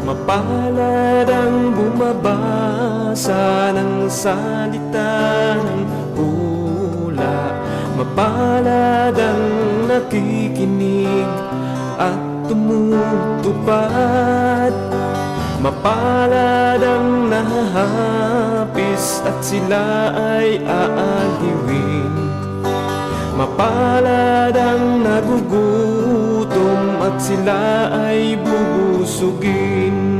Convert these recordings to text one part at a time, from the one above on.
Mapalad ang bumabasa ng salita ng hula. Mapalad ang nakikinig at tumutupad. Mapalad ang nahahapis at sila ay aaliwin. Mapalad ang nagugutom at sila ay bubusugin.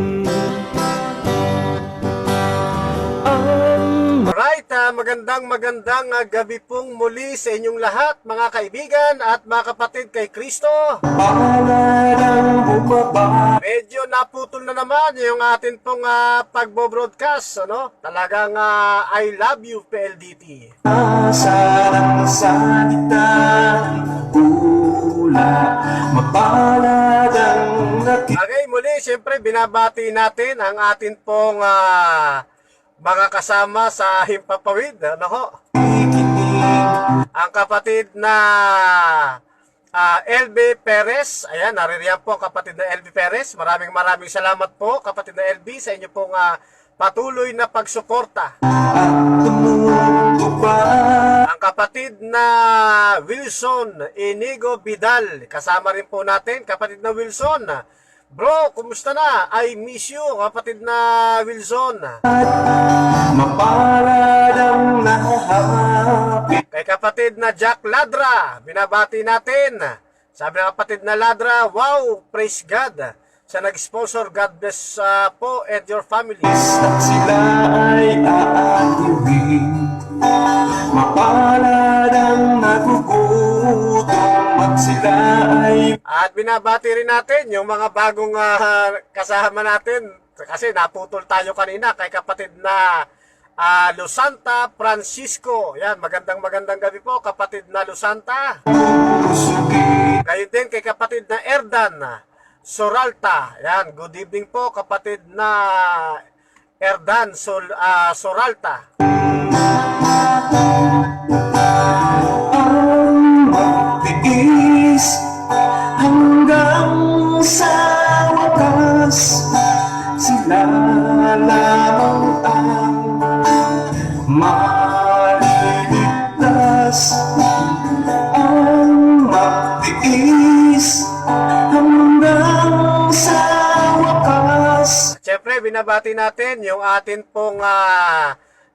Alright, magandang gabi pong muli sa inyong lahat, mga kaibigan at mga kapatid kay Kristo. Mapalad ang bumaba. Medyo naputol na naman yung atin pong pagbo-broadcast, ano? Talagang I love you, PLDT. Sarang salita ng hula. Mapalad ang Okay, muli, siyempre binabati natin ang atin pong mga kasama sa Himpapawid, ano ho? nakikinig. Ang kapatid na LB Perez, ayan, naririyan po ang kapatid na LB Perez. Maraming salamat po, kapatid na LB, sa inyo pong patuloy na pagsuporta. At tumutupad. Ang kapatid na Wilson Inigo Vidal, kasama rin po natin, kapatid na Wilson. Bro, kumusta na? I miss you, kapatid na Wilson. Mapalad ang nahahapit. Kay kapatid na Jack Ladra, binabati natin. Sabi ng kapatid na Ladra, wow, praise God. Sa nag-sponsor, God bless po and your family. At sila ay aaliwin. Mapalad ang nagugutom at sila ay At binabati rin natin yung mga bagong kasama natin. Kasi naputol tayo kanina kay kapatid na Lusanta Francisco. Yan, magandang gabi po, kapatid na Lusanta. busugin. Gayon din kay kapatid na Erdan Soralta. Yan, good evening po, kapatid na Erdan Soralta. Ang magtiis hanggang sa wakas, sila lamang ang maliligtas. Ang magtiis hanggang sa wakas. Siyempre, binabati natin yung atin pong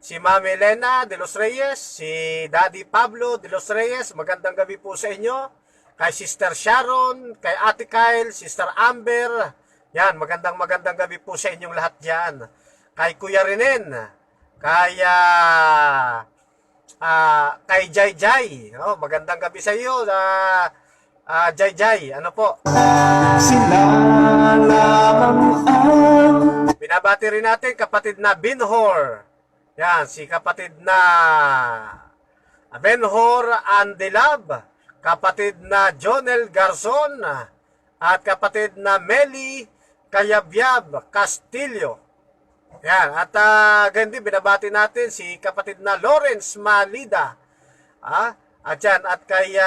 si Ma'am Elena de los Reyes, si Daddy Pablo de los Reyes. Magandang gabi po sa inyo. Kay Sister Sharon, kay Ate Kyle, Sister Amber. Yan, magandang gabi po sa inyong lahat dyan. Kay Kuya Renen, kay Jai Jai. Oh, magandang gabi sa iyo, Jai Jai. Ano po? Sila lamang ang Binabati rin natin kapatid na Binhor. Yan, si kapatid na Benhor Andelab, kapatid na Jonel Garzon, at kapatid na Meli Kayabyab Castillo. Yan, at ganyan din binabati natin si kapatid na Lawrence Malida. At yan, at kay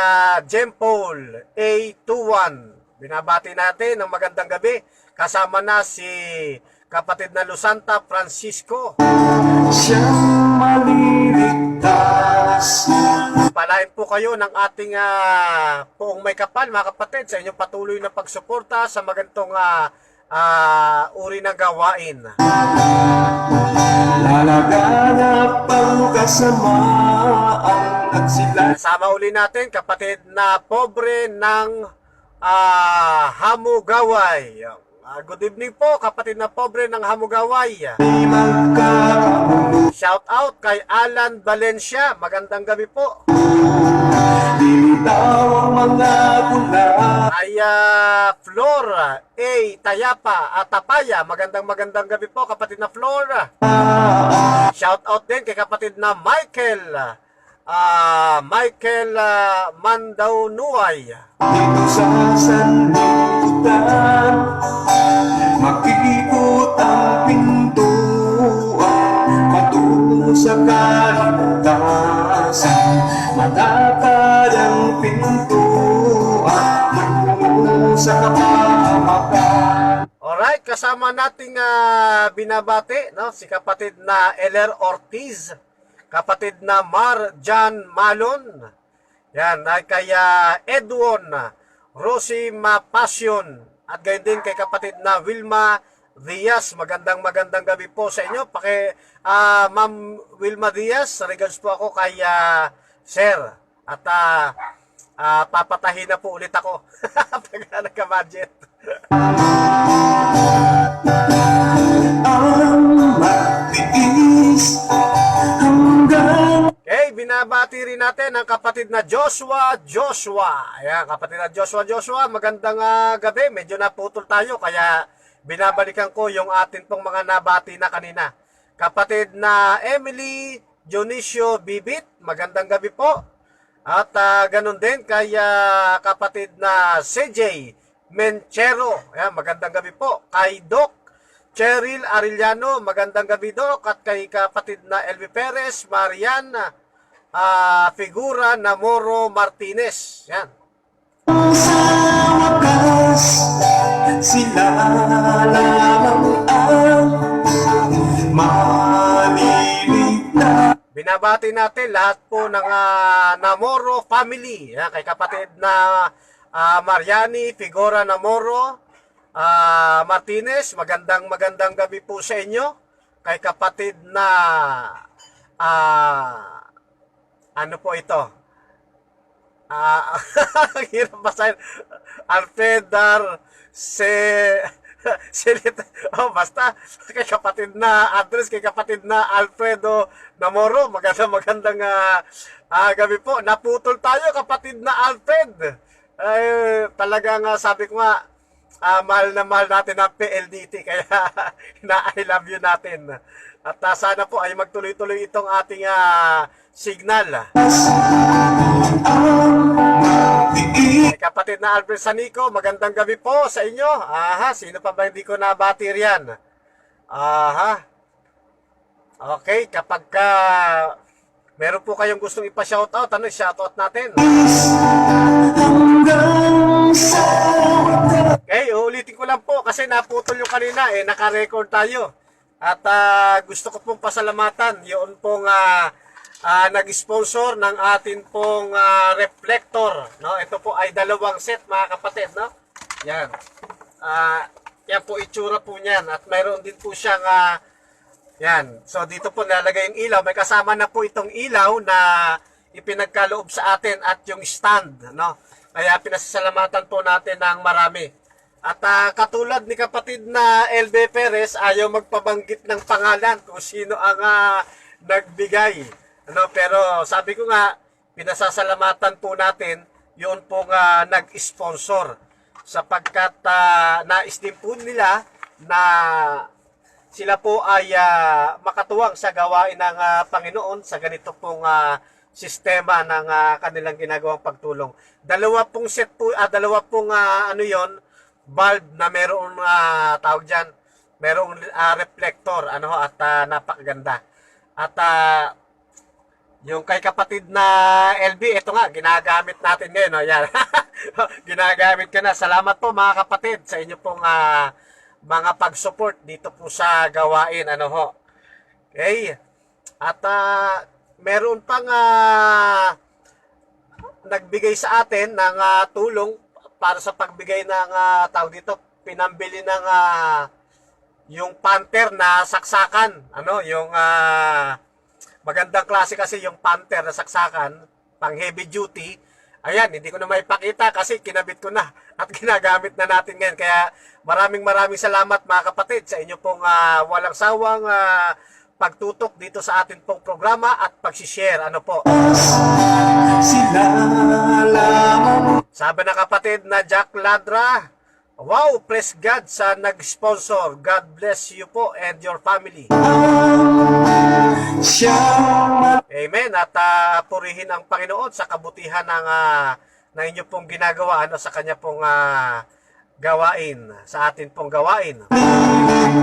Jempol A21. Binabati natin ng magandang gabi. Kasama na si kapatid na Lusanta Francisco. siyang maliligtas. Palain po kayo ng ating poong may kapal, mga kapatid, sa inyong patuloy na pagsuporta sa magantong uri ng gawain. Lalaganap ang kasamaan at sila Sama uli natin kapatid na pobre ng Hamugaway. Good evening po, kapatid na pobre ng Hamugaway. ay magkakamulo. Shout out kay Alan Valencia. Magandang gabi po. Dilitaw ang mga bula. Ay Flor A. Tayapa at Tapaya. Magandang gabi po, kapatid na Flor. Shout out din kay kapatid na Michael Mandaunuay. Dito sa sanlibutan, makikot ang pintuan patungo sa kaligtasan. Matatag ang pintuan tungo sa kapahamakan. Alright, kasama nating binabati, no? Si kapatid na Eler Ortiz, kapatid na Marjan Malon, yan, ay kaya Edwon Rosie Mapasyon, at gayon din kay kapatid na Wilma Diaz. Magandang gabi po sa inyo. Ma'am Wilma Diaz, regards po ako kay Sir. At papatahin na po ulit ako pag nagka-budget. ang matiis hanggang Okay, binabati rin natin ang kapatid na Joshua. Ayan, kapatid na Joshua, magandang gabi. Medyo naputol tayo, kaya binabalikan ko yung atin pong mga nabati na kanina. Kapatid na Emily Dionisio Bibit, magandang gabi po. At ganun din kay kapatid na CJ Menchero, ayan, magandang gabi po. Kay Doc Cheryl Arellano, magandang gabi Doc. At kay kapatid na Elvi Perez, Mariana Figura Namoro Martinez, yan. sa wakas sila lamang ang maliligtas. Binabati natin lahat po ng Namoro family. Yan, kay kapatid na Mariani Figura Namoro Martinez, magandang gabi po sa inyo. Kay kapatid na ano po ito? Ang hirap basahin. Alfredar basta kay kapatid na address, kay kapatid na Alfredo Namoro, magandang gabi po. Naputol tayo, kapatid na Alfred. Ay, talagang sabi ko nga, mahal na mahal natin ang PLDT, kaya I love you natin. At sana po ay magtuloy-tuloy itong ating signal. Kay kapatid na Albert Sanico, magandang gabi po sa inyo. Sino pa ba hindi ko nabati riyan? Okay, kapag meron po kayong gustong ipa-shoutout, shoutout natin. Okay, uulitin ko lang po kasi naputol yung kanina, naka-record tayo. At gusto ko pong pasalamatan yun pong nag-sponsor ng atin pong reflector, no? Ito po ay 2 set, mga kapatid, no? Yan. Yan po itsura po niyan, at mayroon din po siyang yan. So dito po nalagay yung ilaw, may kasama na po itong ilaw na ipinagkaloob sa atin at yung stand, no? Kaya pinasasalamatan po natin ng marami. At katulad ni kapatid na LB Perez, ayaw magpabanggit ng pangalan kung sino ang nagbigay. Ano, pero sabi ko nga, pinasasalamatan po natin yun pong nag-sponsor. Sapagkat nais din po nila na sila po ay makatuwang sa gawain ng Panginoon sa ganito pong sistema ng kanilang ginagawang pagtulong. 2 pong set po, 2 pong ano yon, bulb na merong tawag dyan, merong reflector, ano, at napakaganda. At yung kay kapatid na LB, ito nga, ginagamit natin ngayon, no? Yan. Ginagamit ko na. Salamat po mga kapatid sa inyo pong mga pag-support dito po sa gawain, ano ho. Okay. At meron pang nagbigay sa atin ng tulong para sa pagbigay ng tawag dito, pinambili ng yung Panther na saksakan, ano, yung magandang klase kasi yung Panther na saksakan, pang heavy duty. Ayan, hindi ko na maipakita kasi kinabit ko na at ginagamit na natin ngayon. Kaya maraming salamat mga kapatid sa inyo pong walang sawang pagtutok dito sa atin pong programa at pag-share, ano po. Sila lamang Sabi na kapatid na Jack Ladra, wow, praise God sa nag-sponsor. God bless you po and your family. siyang Amen. At purihin ang Panginoon sa kabutihan ng na inyo pong ginagawa, ano, sa kanya pong gawain, sa atin pong gawain.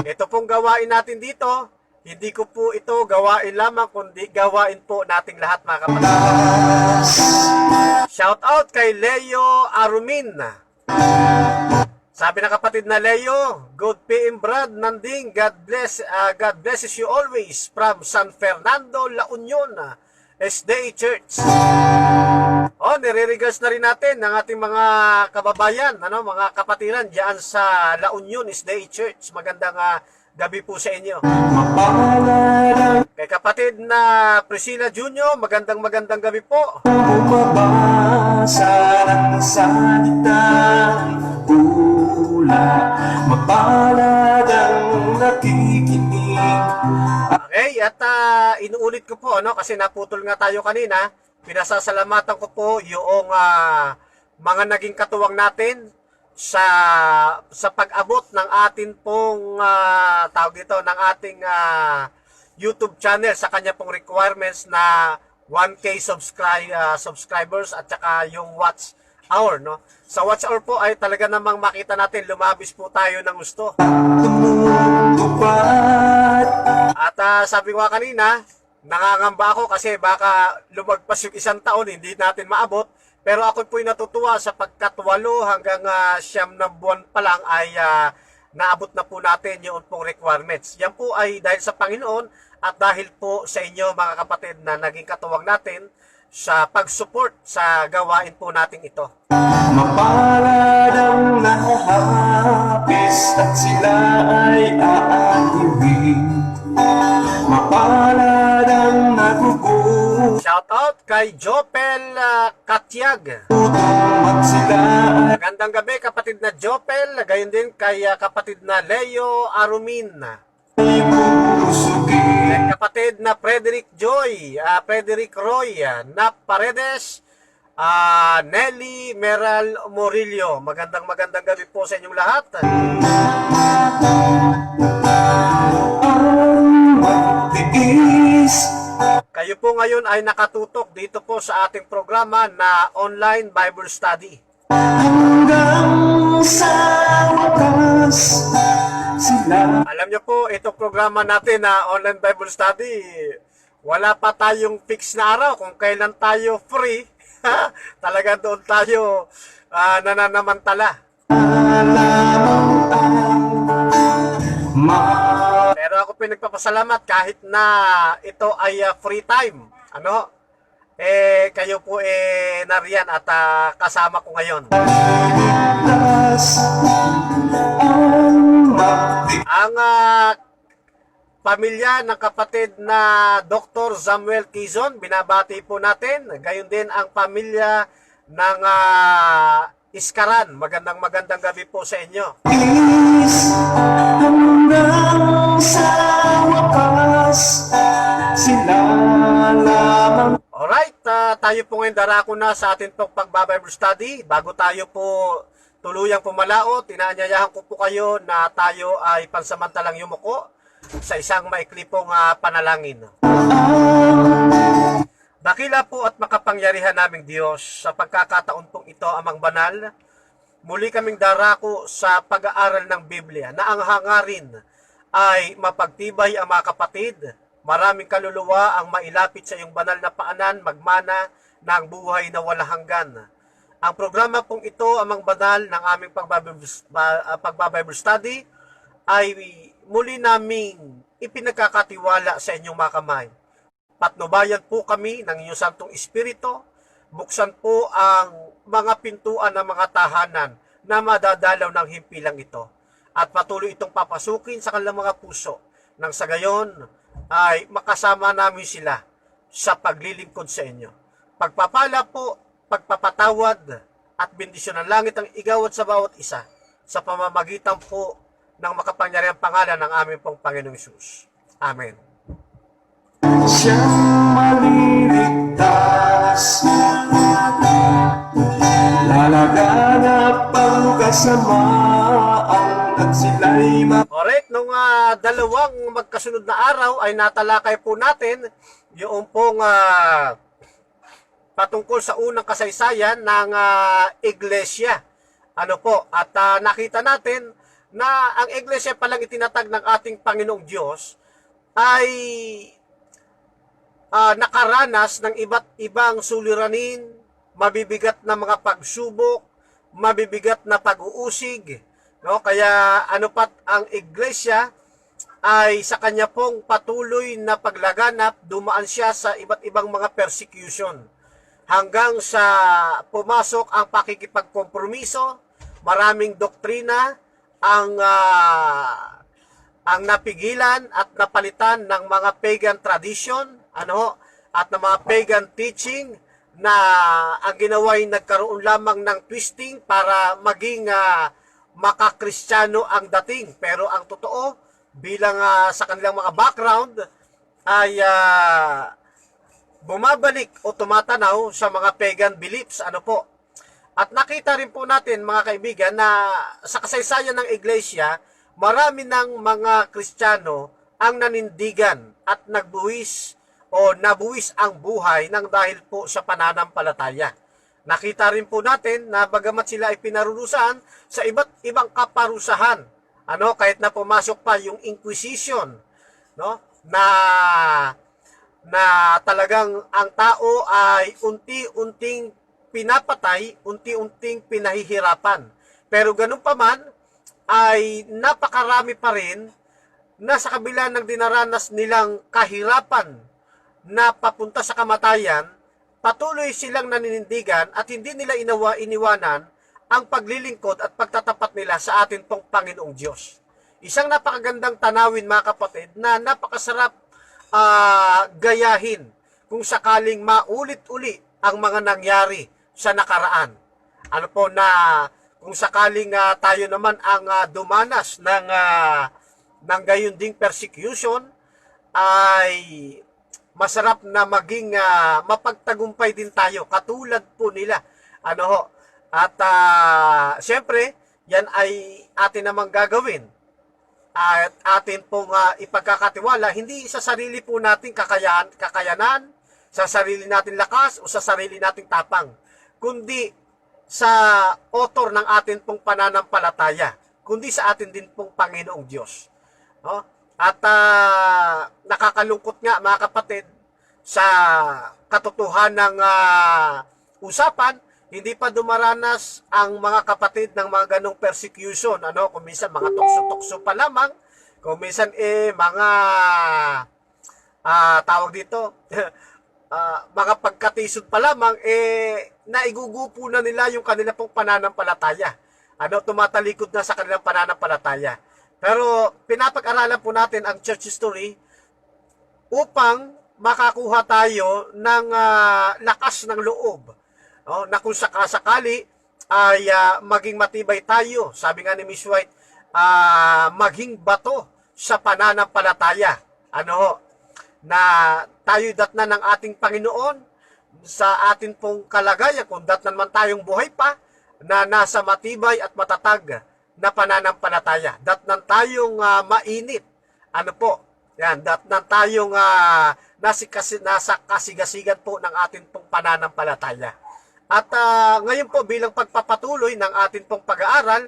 Ito pong gawain natin dito, hindi ko po ito gawain lamang, kundi gawain po nating lahat, mga kapatid. Shout out kay Leo Arumin. Sabi ng kapatid na Leo, good PM Brad Nanding, God blesses you always from San Fernando, La Union, SDA Church. Oh, nire-regards na rin natin ng ating mga kababayan, mga kapatiran diyan sa La Union, SDA Church. Magandang gabi po sa inyo. mapalad ang Kay kapatid na Priscilla Jr., magandang gabi po. bumabasa ng salitang tula, mapalad ang nakikinig. Okay, at inuulit ko po, kasi naputol nga tayo kanina, pinasasalamatan ko po yung mga naging katuwang natin sa pag-abot ng atin pong tawag dito, ng ating YouTube channel sa kanya pong requirements na 1K subscribers at saka yung watch hour, Sa watch hour po ay talaga namang makita natin lumabis po tayo ng gusto. Tumutupad At sabi ko nga kanina, nangangamba ako kasi baka lumagpas yung 1 taon, hindi natin maabot. Pero ako po'y natutuwa sapagkat 8 hanggang 9 na buwan pa lang ay naabot na po natin yung pong requirements. Yan po ay dahil sa Panginoon at dahil po sa inyo mga kapatid na naging katuwang natin sa pag-support sa gawain po natin ito. mapalad ang nahahapis at sila ay aatiwin. Mapalad ang nagugutom Shout out kay Jopel Katyag. at sila Magandang gabi kapatid na Jopel, gayon din kay kapatid na Leo Arumin. ay busugin. Kay kapatid na Frederick Joy, Frederick Roy, Nap Paredes, Nelly Meral Morillo. Magandang gabi po sa inyong lahat. Ang magtiis Kayo po ngayon ay nakatutok dito po sa ating programa na online Bible Study. hanggang sa wakas sila Alam nyo po, itong programa natin na online Bible Study, wala pa tayong fix na araw kung kailan tayo free. Talaga doon tayo nananamantala. lamang ang Pero ako pinagpapasalamat kahit na ito ay free time. Kayo po nariyan at kasama ko ngayon. maligtas ang magtiis. Ang pamilya ng kapatid na Dr. Samuel Quezon, binabati po natin. Gayon din ang pamilya ng Iskaran. Magandang gabi po sa inyo. Hanggang sa wakas sila lamang Alright, tayo po ngayon darako na sa ating pong pagbabible study. Bago tayo po tuluyang pumalaot, inaanyayahan ko po kayo na tayo ay pansamantalang yumuko sa isang maikli pong panalangin. Dakila po at makapangyarihan naming Diyos, sa pagkakataon pong ito amang banal, muli kaming darako sa pag-aaral ng Biblia na ang hangarin ay mapagtibay ang mga kapatid, maraming kaluluwa ang mailapit sa iyong banal na paanan, magmana ng buhay na walang hanggan. Ang programa pong ito, amang banal ng aming pagbabible study, ay muli naming ipinagkakatiwala sa inyong mga kamay. Patnubayan po kami ng inyong Santong Espiritu, buksan po ang mga pintuan ng mga tahanan na madadalaw ng himpilang ito. At patuloy itong papasukin sa kanilang mga puso, nang sa gayon ay makasama namin sila sa paglilingkod sa inyo. Pagpapala po, pagpapatawad at bendisyon ng langit ang igawad sa bawat isa sa pamamagitan po ng makapangyarihang pangalan ng aming pong Panginoong Hesus. Amen. siyang maliligtas. Lalaganap ang kasamaan at sila'y Alright, nung dalawang magkasunod na araw ay natalakay po natin yung pong patungkol sa unang kasaysayan ng iglesia. At nakita natin na ang iglesia palang itinatag ng ating Panginoong Diyos ay nakaranas ng iba't ibang suliranin, mabibigat na mga pagsubok, mabibigat na pag-uusig, No? Kaya ano pat ang iglesia ay sa kanya pong patuloy na paglaganap, dumaan siya sa iba't ibang mga persecution. Hanggang sa pumasok ang pakikipagkompromiso, maraming doktrina ang napigilan at napalitan ng mga pagan tradition, at ng mga pagan teaching na ang ginawa ay nagkaroon lamang ng twisting para maging makakristyano ang dating. Pero ang totoo, bilang sa kanilang mga background, ay bumabalik o tumatanaw sa mga pagan beliefs. At nakita rin po natin, mga kaibigan, na sa kasaysayan ng iglesia, marami ng mga Kristiyano ang nanindigan at nagbuwis o nabuwis ang buhay ng dahil po sa pananampalataya. Nakita rin po natin na bagamat sila ay pinarurusahan sa iba't ibang kaparusahan, kahit na pumasok pa yung Inquisition, no? Na talagang ang tao ay unti-unting pinapatay, unti-unting pinahihirapan. Pero ganun pa man, ay napakarami pa rin na sa kabila ng dinaranas nilang kahirapan na papunta sa kamatayan, patuloy silang naninindigan at hindi nila iniwanan ang paglilingkod at pagtatapat nila sa atin pong Panginoong Diyos. Isang napakagandang tanawin, mga kapatid, na napakasarap gayahin kung sakaling maulit-uli ang mga nangyari sa nakaraan. Kung sakaling tayo naman ang dumanas ng gayon ding persecution, ay masarap na maging mapagtagumpay din tayo katulad po nila. At siyempre, yan ay atin namang gagawin at atin pong ipagkakatiwala, hindi sa sarili po nating kakayanan, sa sarili nating lakas o sa sarili nating tapang, kundi sa author ng atin pong pananampalataya, kundi sa atin din pong Panginoong Diyos. At nakakalungkot nga, mga kapatid, sa katotohanan ng usapan, hindi pa dumaranas ang mga kapatid ng mga ganong persecution. Kung minsan mga tukso-tukso pa lamang, kung minsan mga tawag dito, mga pagkatisod pa lamang, naigugupo na nila yung kanila pong pananampalataya. Tumatalikod na sa kanilang pananampalataya. Pero pinapag-aralan po natin ang church history upang makakuha tayo ng lakas ng loob. Na kung sakasakali ay maging matibay tayo, sabi nga ni Miss White, maging bato sa pananampalataya. Na tayo datnan ng ating Panginoon sa atin pong kalagayan, kung datnan man tayong buhay pa, na nasa matibay at matatag na pananampalataya. Datnan tayong mainit. Datnan tayong nasa kasigasigan po ng atin pong pananampalataya. At ngayon po, bilang pagpapatuloy ng atin pong pag-aaral,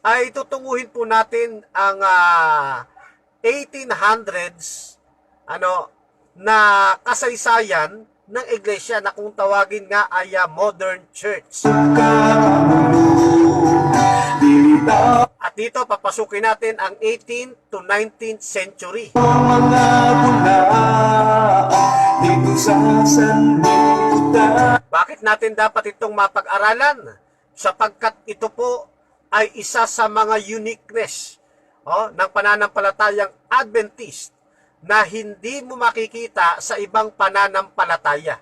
ay tutunguhin po natin ang 1800s na kasaysayan ng iglesia na kung tawagin nga ay modern church. At dito papasukin natin ang 18th to 19th century. Bakit natin dapat itong mapag-aralan? Sapagkat ito po ay isa sa mga uniqueness ng pananampalatayang Adventist na hindi mo makikita sa ibang pananampalataya.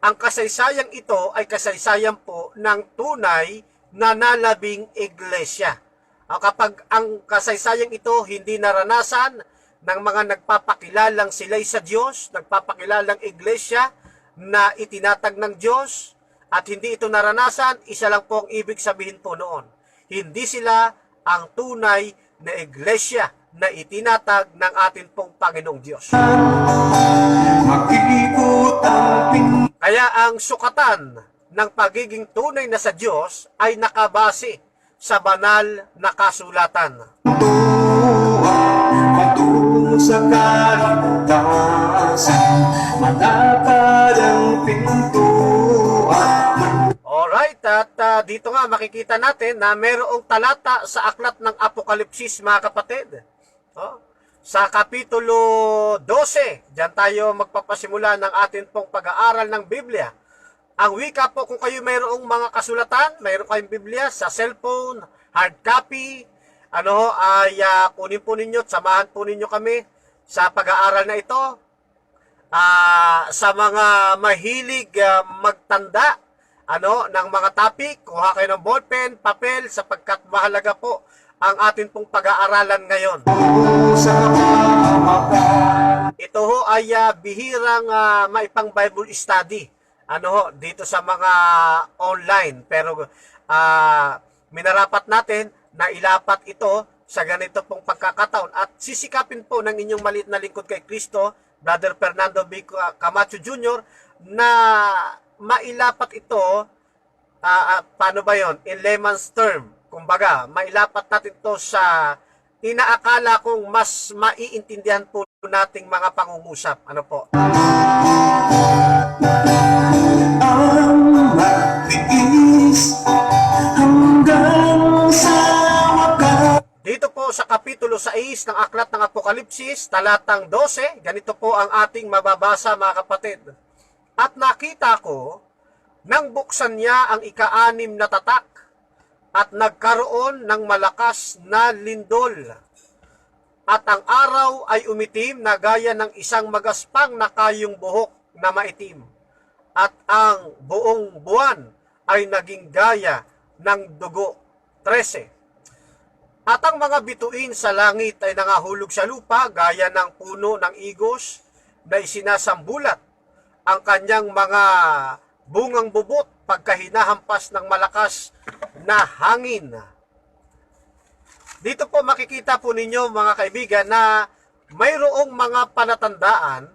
Ang kasaysayang ito ay kasaysayan po ng tunay na nalabing iglesia. Kapag ang kasaysayang ito hindi naranasan ng mga nagpapakilalang sila'y sa Diyos, nagpapakilalang iglesia na itinatag ng Diyos, at hindi ito naranasan, isa lang po ang ibig sabihin po noon. Hindi sila ang tunay na iglesia na itinatag ng atin pong Panginoong Diyos. Kaya ang sukatan ng pagiging tunay na sa Diyos ay nakabase sa banal na kasulatan. Patungo sa kaligtasan, malapad ang pintuan. Alright, at dito nga makikita natin na mayroong talata sa aklat ng Apokalipsis, mga kapatid. Oh, sa Kapitulo 12, diyan tayo magpapasimula ng atin pong pag-aaral ng Biblia. Ang wika po, kung kayo mayroong mga kasulatan, mayroong kayong Biblia sa cellphone, hard copy, kunin po ninyo at samahan po ninyo kami sa pag-aaral na ito. Sa mga mahilig magtanda ng mga topic, kuha kayo ng ballpen, papel, sapagkat mahalaga po ang atin pong pag-aaralan ngayon. Sa kapamakan. Ito ho ay bihirang maipang Bible study dito sa mga online, pero minarapat natin na ilapat ito sa ganito pong pagkakataon at sisikapin po ng inyong maliit na lingkod kay Kristo, Brother Fernando B. Camacho Jr., na mailapat ito, paano ba yon? In layman's term, kumbaga, mailapat natin ito sa inaakala kong mas maiintindihan po nating mga pangungusap. Ano po? Ang magtiis hanggang sa wakas. Dito po sa Kapitulo 6 ng Aklat ng Apokalipsis, talatang 12, ganito po ang ating mababasa, mga kapatid. At nakita ko, nang buksan niya ang ika-6 na tatak, at nagkaroon ng malakas na lindol. At ang araw ay umitim na gaya ng isang magaspang na kayong buhok na maitim. At ang buong buwan ay naging gaya ng dugo. 13. At ang mga bituin sa langit ay nangahulog sa lupa gaya ng puno ng igos na isinasambulat. Ang kanyang mga bungang bubot pagkahinahampas ng malakas na hangin. Dito po makikita po ninyo, mga kaibigan, na mayroong mga palatandaan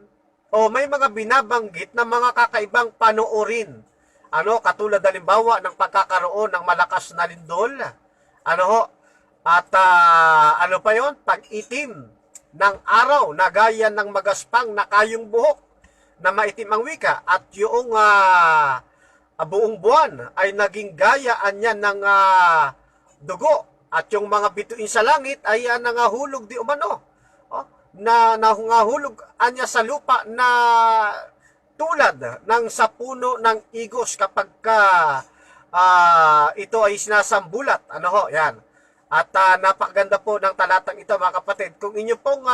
o may mga binabanggit na mga kakaibang panoorin. Katulad halimbawa ng pagkakaroon ng malakas na lindol. Ano pa yon? Pag-itim ng araw na gaya ng magaspang na kayong buhok na maitim ang wika, at yung buong buwan ay naging gayaan niya ng dugo, at yung mga bituin sa langit ay nangahulog di umano, na nangahulog anya sa lupa na tulad ng sa puno ng igos kapag ito ay sinasambulat. Yan. At napakaganda po ng talatang ito, mga kapatid. Kung inyo pong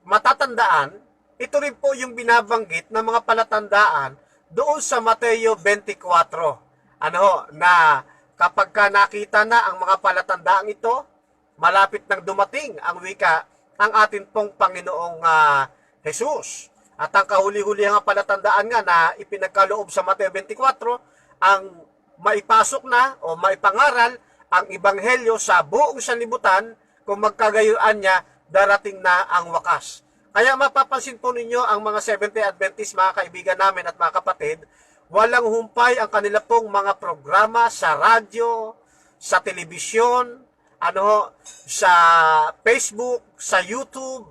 matatandaan, ito rin po yung binabanggit ng mga palatandaan doon sa Mateo 24. Na kapag nakita na ang mga palatandaang ito, malapit nang dumating ang wika ang atin pong Panginoong Jesus. At ang kahuli-huli ang palatandaan nga na ipinagkaloob sa Mateo 24, ang maipasok na o maipangaral ang ebanghelyo sa buong sanlibutan, kung magkagayuan niya, darating na ang wakas. Kaya mapapansin po ninyo ang mga Seventh-day Adventist, mga kaibigan namin at mga kapatid, walang humpay ang kanila pong mga programa sa radyo, sa telebisyon, sa Facebook, sa YouTube,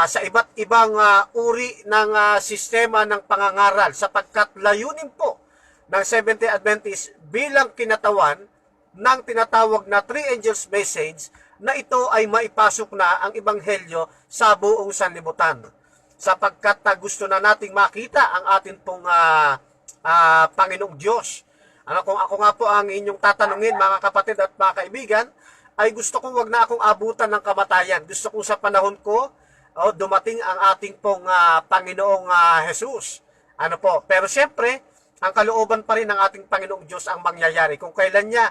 sa iba't ibang uri ng sistema ng pangangaral, sapagkat layunin po ng Seventh-day Adventist bilang kinatawan ng tinatawag na Three Angels Message, na ito ay maipasok na ang ebanghelyo sa buong sanlibutan. Sapagkat gusto na nating makita ang atin pong Panginoong Diyos. Kung ako nga po ang inyong tatanungin, mga kapatid at mga kaibigan, ay gusto kong wag na akong abutan ng kamatayan. Gusto kong sa panahon ko, dumating ang ating pong Panginoong Jesus. Pero siyempre, ang kalooban pa rin ng ating Panginoong Diyos ang mangyayari. Kung kailan niya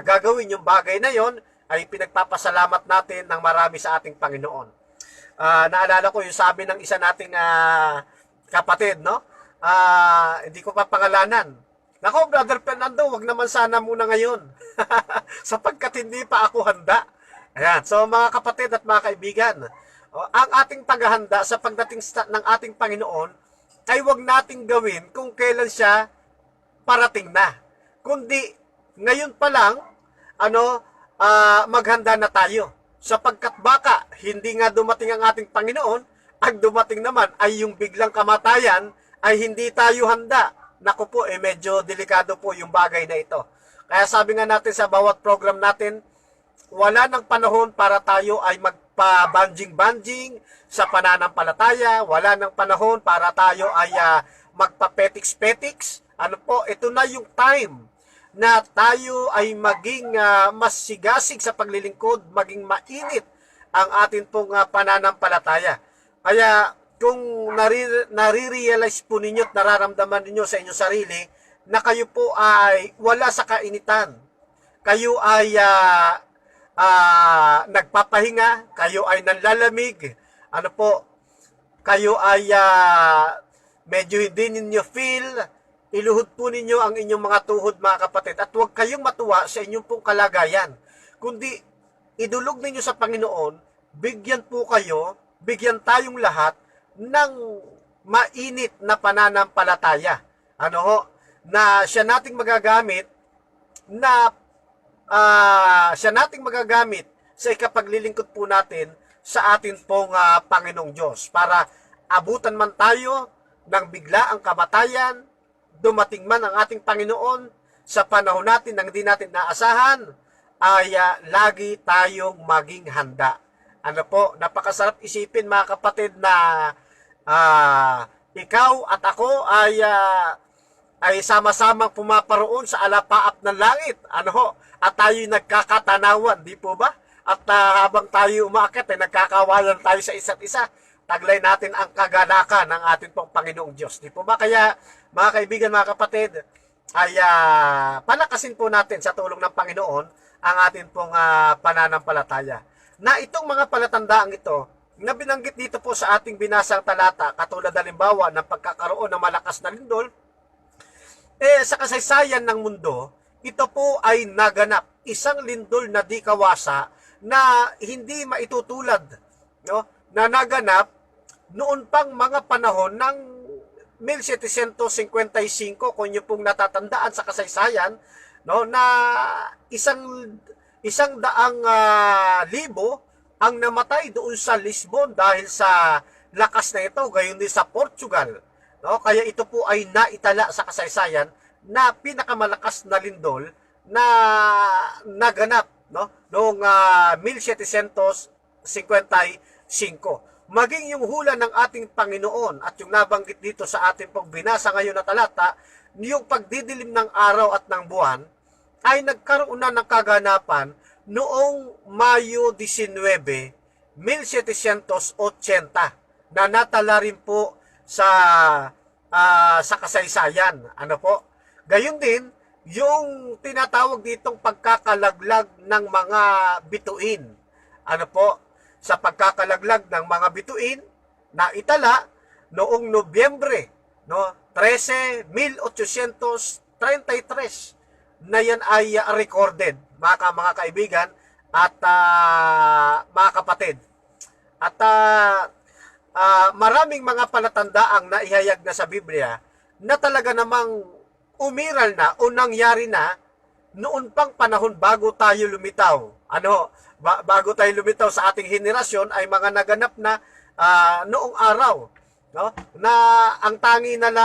gagawin yung bagay na yon, ay pinagpapasalamat natin ng marami sa ating Panginoon. Naalala ko yung sabi ng isa nating kapatid, hindi ko pa pangalanan. Nako, Brother Fernando, wag naman sana muna ngayon. Sapagkat hindi pa ako handa. Ayan. So, mga kapatid at mga kaibigan, ang ating paghahanda sa pagdating ng ating Panginoon ay wag nating gawin kung kailan siya parating na. Kundi, ngayon pa lang, maghanda na tayo. Sapagkat baka hindi nga dumating ang ating Panginoon ang dumating naman ay yung biglang kamatayan, ay hindi tayo handa. Naku po, medyo delikado po yung bagay na ito. Kaya sabi nga natin sa bawat program natin, wala ng panahon para tayo ay magpa-banjing-banjing sa pananampalataya. Wala ng panahon para tayo ay magpa-petiks-petiks. Ano po, ito na yung time na tayo ay maging mas sigasig sa paglilingkod, maging mainit ang atin pong pananampalataya. Kaya kung nare-realize po ninyo at nararamdaman ninyo sa inyong sarili na kayo po ay wala sa kainitan, kayo ay nagpapahinga, kayo ay nanlalamig, ano po, kayo ay medyo hindi ninyo feel, iluhod po ninyo ang inyong mga tuhod, mga kapatid, at huwag kayong matuwa sa inyong pong kalagayan, kundi idulog ninyo sa Panginoon, bigyan po kayo, bigyan tayong lahat ng mainit na pananampalataya. Ano ho? Na siya nating magagamit sa ikapaglilingkod po natin sa atin pong Panginoong Diyos para abutan man tayo ng biglaang kamatayan, dumating man ang ating Panginoon sa panahon natin nang hindi natin naasahan, ay lagi tayong maging handa. Ano po, napakasarap isipin mga kapatid na ikaw at ako ay sama-samang pumaparoon sa alapaap ng langit. Ano ho? At tayo'y nagkakatanawan, di po ba? At habang tayo umaakit, ay nagkakawalan tayo sa isa't isa. Taglay natin ang kaganakan ng ating pong Panginoong Diyos. Di po ba? Kaya, mga kaibigan, mga kapatid, ay palakasin po natin sa tulong ng Panginoon ang ating pong pananampalataya. Na itong mga palatandaang ito, na binanggit dito po sa ating binasang talata, katulad halimbawa ng pagkakaroon ng malakas na lindol, sa kasaysayan ng mundo, ito po ay naganap. Isang lindol na di kawasa na hindi maitutulad, no? Na naganap noon pang mga panahon ng 1755, kung nyo pong natatandaan sa kasaysayan, no, na isang daang libo ang namatay doon sa Lisbon dahil sa lakas na ito, gayon din sa Portugal. No? Kaya ito po ay naitala sa kasaysayan na pinakamalakas na lindol na naganap, no, noong 1755. Maging yung hula ng ating Panginoon at yung nabanggit dito sa ating pong binasa ngayon na talata, yung pagdidilim ng araw at ng buwan, ay nagkaroon na ng kaganapan noong Mayo 19, 1780 na natala rin po sa kasaysayan. Ano po? Gayon din, yung tinatawag ditong pagkakalaglag ng mga bituin. Ano po? Sa pagkakalaglag ng mga bituin na itala noong Nobyembre, no, 13, 1833 na yan ay recorded, mga kaibigan at mga kapatid. At maraming mga palatandaang naihayag na sa Biblia na talaga namang umiral na o nangyari na noon pang panahon bago tayo lumitaw. Ano, bago tayo lumitaw sa ating henerasyon ay mga naganap na noong araw, no? Na ang tangi na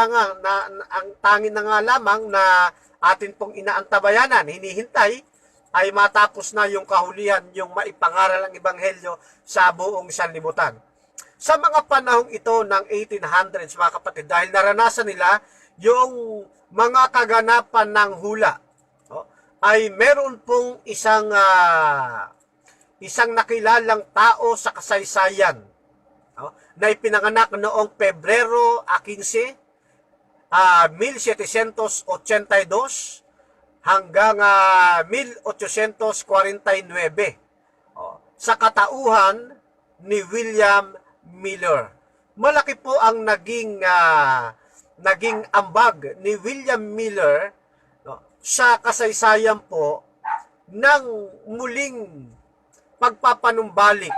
nga lamang na atin pong inaantabayanan, hinihintay ay matapos na yung kahulihan, yung maipangaral ang ebanghelyo sa buong sanlibutan. Sa mga panahong ito ng 1800s, mga kapatid, dahil naranasan nila yung mga kaganapan ng hula, no, ay meron pong isang nakilalang tao sa kasaysayan, no, na ipinanganak noong Pebrero 15, 1782 hanggang 1849, sa katauhan ni William Miller. Malaki po ang naging ambag ni William Miller, no, sa kasaysayan po ng muling pagpapanumbalik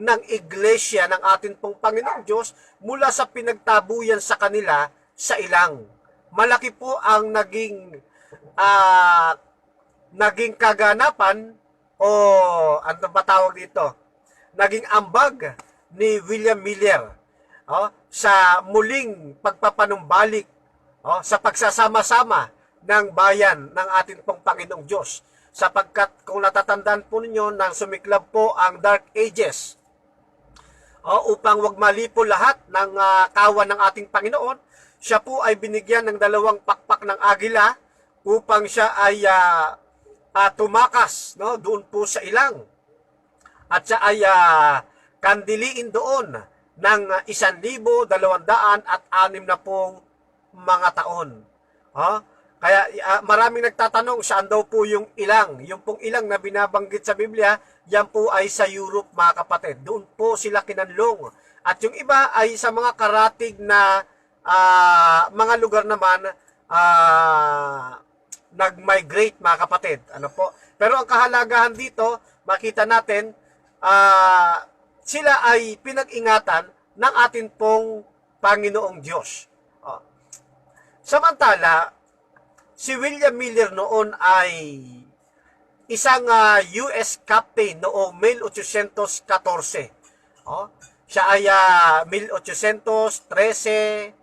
ng iglesia ng atin pong Panginoong Diyos mula sa pinagtabuyan sa kanila sa ilang. Malaki po ang naging kaganapan o ano ba tawag dito? Naging ambag ni William Miller sa muling pagpapanumbalik, sa pagsasama-sama ng bayan ng ating pong Panginoong Diyos. Sapagkat kung natatandaan po ninyo nang sumiklab po ang Dark Ages, upang wag malipo lahat ng kawan ng ating Panginoon, siya po ay binigyan ng 2 pakpak ng agila upang siya ay tumakas, no, doon po sa ilang. At siya ay kandiliin doon ng 1,260 mga taon. Kaya maraming nagtatanong saan daw po yung ilang. Yung pong ilang na binabanggit sa Biblia, yan po ay sa Europe, mga kapatid. Doon po sila kinanlong. At yung iba ay sa mga karatig na mga lugar naman nag-migrate, mga kapatid. Ano po? Pero ang kahalagahan dito, makita natin, sila ay pinag-ingatan ng atin pong Panginoong Diyos. Samantala, si William Miller noon ay isang US captain noong 1814. Siya ay 1813,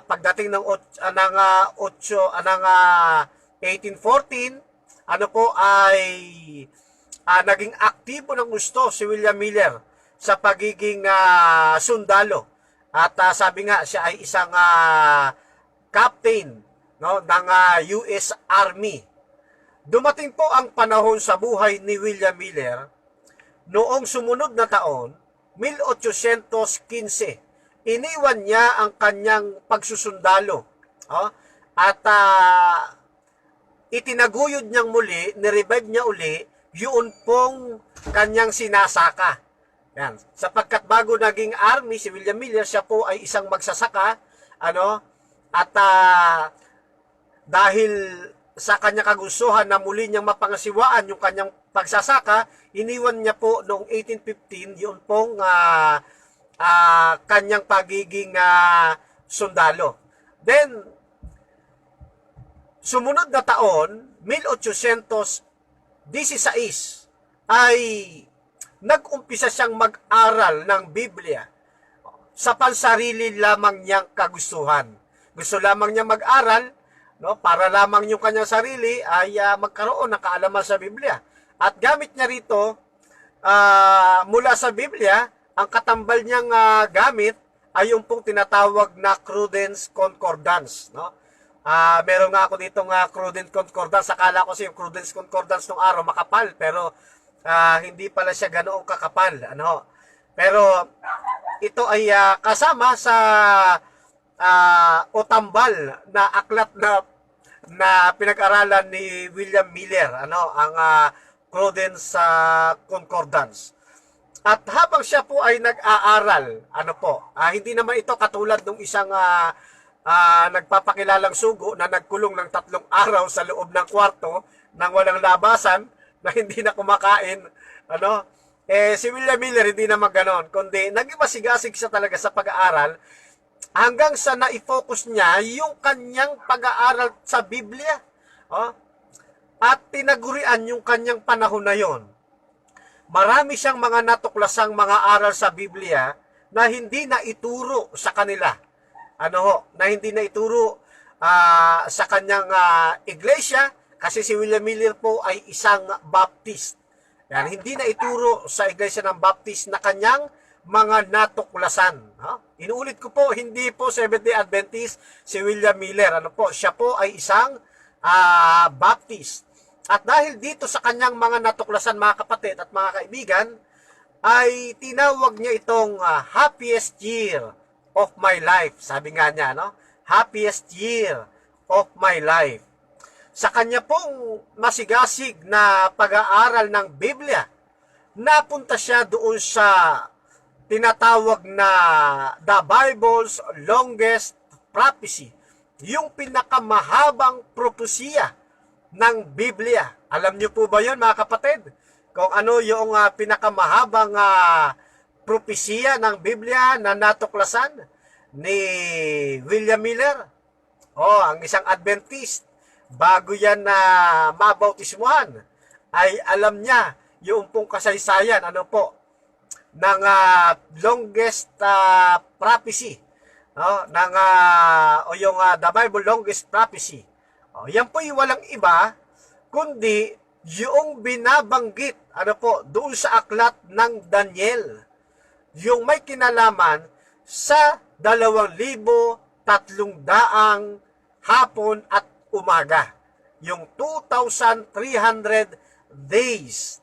pagdating ng 1814, ano po ay naging aktibo ng gusto si William Miller sa pagiging sundalo. At sabi nga siya ay isang captain, no, ng US Army. Dumating po ang panahon sa buhay ni William Miller noong sumunod na taon, 1815. Iniwan niya ang kanyang pagsusundalo. At itinaguyod niyang muli, nirevive niya uli, yun pong kanyang sinasaka. Yan. Sapagkat bago naging army, si William Miller, siya po ay isang magsasaka, at dahil sa kanyang kagustuhan na muli niyang mapangasiwaan yung kanyang pagsasaka, iniwan niya po noong 1815 yun pong kanyang pagiging sundalo. Then, sumunod na taon, 1816, ay nag-umpisa siyang mag-aral ng Biblia sa pansarili lamang niyang kagustuhan. Gusto lamang niya mag-aral, no, para lamang yung kanyang sarili ay magkaroon ng kaalaman sa Biblia. At gamit niya rito, mula sa Biblia, ang katambal niyang gamit ay yung pong tinatawag na Cruden's Concordance. No? Meron nga ako ditong Cruden's Concordance. Akala ko yung Cruden's Concordance nung araw makapal, pero hindi pala siya ganoong kakapal. Pero ito ay kasama sa o tambal na aklat na pinag-aralan ni William Miller, ang Cruden's Concordance. At habang siya po ay nag-aaral, hindi naman ito katulad ng isang nagpapakilalang sugo na nagkulong ng 3 araw sa loob ng kwarto nang walang labasan, na hindi na kumakain, si William Miller hindi naman ganon, kundi nagmasigasig siya talaga sa pag-aaral, hanggang sa na-focus niya yung kanyang pag-aaral sa Biblia. At tinagurian yung kanyang panahon na yon. Marami siyang mga natuklasang mga aral sa Biblia na hindi na ituro sa kanila. Na hindi na ituro sa kanyang iglesia, kasi si William Miller po ay isang Baptist. Yan, hindi na ituro sa iglesia ng Baptist na kanyang mga natuklasan. Inuulit ko po, hindi po Seventh-day Adventist si William Miller. Siya po ay isang Baptist. At dahil dito sa kanyang mga natuklasan, mga kapatid at mga kaibigan, ay tinawag niya itong happiest year of my life. Sabi nga niya, happiest year of my life. Sa kanya pong masigasig na pag-aaral ng Biblia, napunta siya doon sa tinatawag na the Bible's longest prophecy, yung pinakamahabang propesya ng Biblia. Alam niyo po ba yun, mga kapatid? Kung ano yung pinakamahabang propesya ng Biblia na natuklasan ni William Miller? Ang isang Adventist, bago yan na mabautismuhan, ay alam niya yung pong kasaysayan, ng longest prophecy, no? O yung the Bible longest prophecy. Yan po yung walang iba kundi yung binabanggit doon sa aklat ng Daniel, yung may kinalaman sa 2,300 hapon at umaga, yung 2,300 days.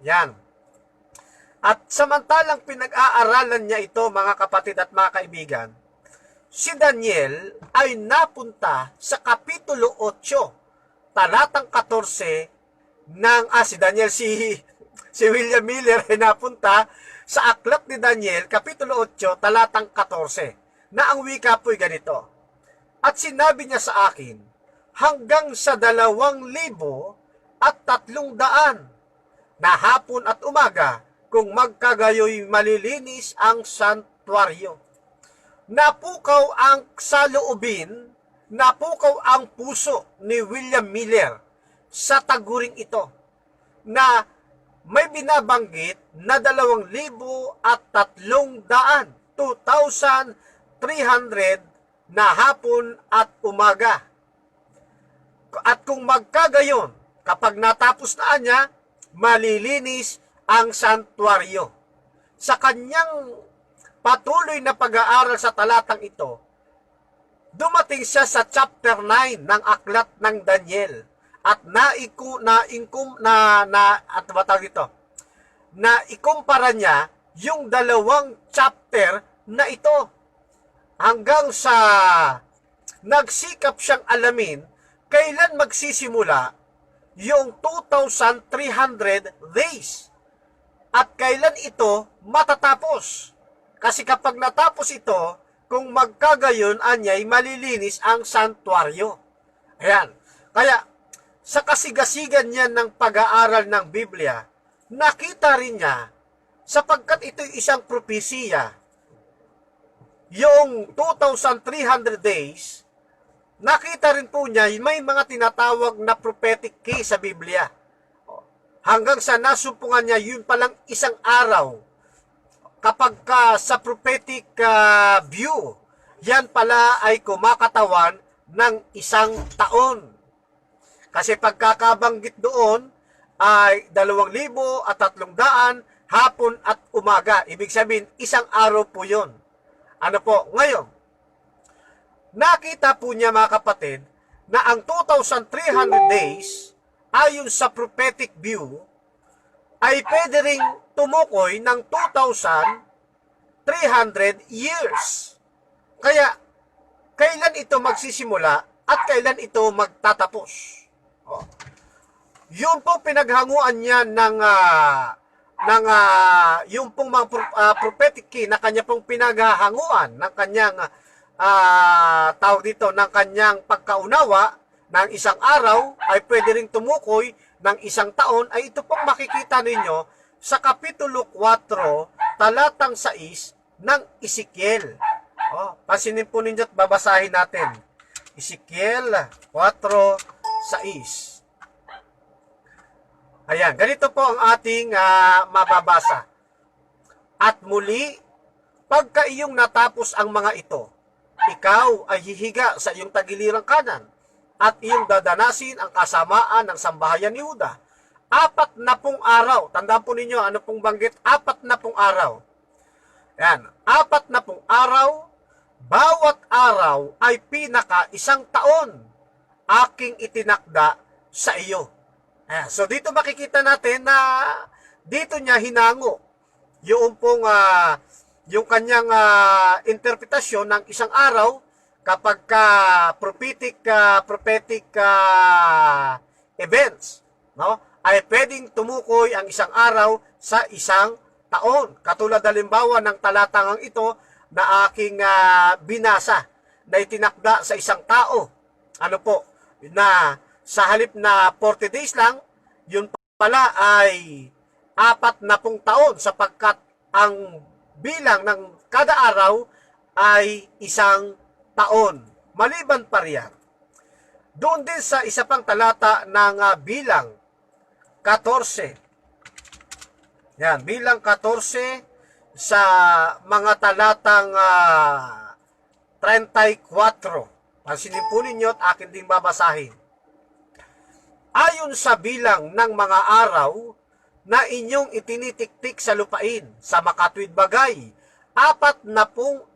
Yan. At samantalang pinag-aaralan niya ito, mga kapatid at mga kaibigan, si Daniel ay napunta sa Kapitulo 8, talatang 14 ng, si William Miller ay napunta sa aklat ni Daniel, Kapitulo 8, talatang 14, na ang wika po'y ganito. At sinabi niya sa akin, hanggang sa 2,300 na hapon at umaga, kung magkagayoy malilinis ang santuaryo. Napukaw ang saloobin, napukaw ang puso ni William Miller sa taguring ito, na may binabanggit na 2,300, 2,300 na hapon at umaga. At kung magkagayon, kapag natapos na niya, malilinis ang santuaryo. Sa kanyang patuloy na pag-aaral sa talatang ito, dumating siya sa chapter 9 ng aklat ng Daniel at ikumpara niya yung dalawang chapter na ito, hanggang sa nagsikap siyang alamin kailan magsisimula yung 2,300 days at kailan ito matatapos. Kasi kapag natapos ito, kung magkagayon anyay malilinis ang santuaryo. Ayan. Kaya sa kasigasigan niya ng pag-aaral ng Biblia, nakita rin niya, sapagkat ito'y isang propesiya, yung 2,300 days, nakita rin po niya may mga tinatawag na prophetic key sa Biblia. Hanggang sa nasumpungan niya yun palang isang araw. Kapag sa prophetic view, yan pala ay kumakatawan ng isang taon. Kasi pagkakabanggit doon ay 2,300 hapon at umaga. Ibig sabihin, isang araw po yun. Ngayon, nakita po niya, mga kapatid, na ang 2,300 days, ayon sa prophetic view, ay pwede ring tumukoy ng 2,300 years. Kaya, kailan ito magsisimula at kailan ito magtatapos? Yun po pinaghanguan niya yung pong mga prophetic key na kanya pong pinaghahanguan ng kanyang ng kanyang pagkaunawa ng isang araw ay pwede ring tumukoy ng isang taon, ay ito pong makikita ninyo sa Kapitulo 4, talatang 6 ng Ezekiel. Pansinin po ninyo at babasahin natin. Ezekiel 4:6. Ayan, ganito po ang ating mababasa. At muli, pagka iyong natapos ang mga ito, ikaw ay hihiga sa iyong tagilirang kanan at iyong dadanasin ang kasamaan ng sambahayan ni Huda. 40 araw. Tandaan po ninyo, ano pong banggit? 40 araw. Yan, 40 araw. Bawat araw ay pinaka isang taon aking itinakda sa iyo. So dito makikita natin na dito niya hinango yung pong yung kanyang interpretasyon ng isang araw kapag prophetic events, no? Ay pwedeng tumukoy ang isang araw sa isang taon. Katulad halimbawa ng talatangang ito na aking binasa na itinakda sa isang tao. Na sa halip na 40 days lang, yun pala ay 40 taon sapagkat ang bilang ng kada araw ay isang taon. Maliban pa riyan, doon din sa isa pang talata ng bilang 14. Yan, bilang 14, sa mga talatang 34. Pansinin po ninyo at akin din babasahin. Ayon sa bilang ng mga araw na inyong itinitiktik sa lupain, sa makatwid bagay, 40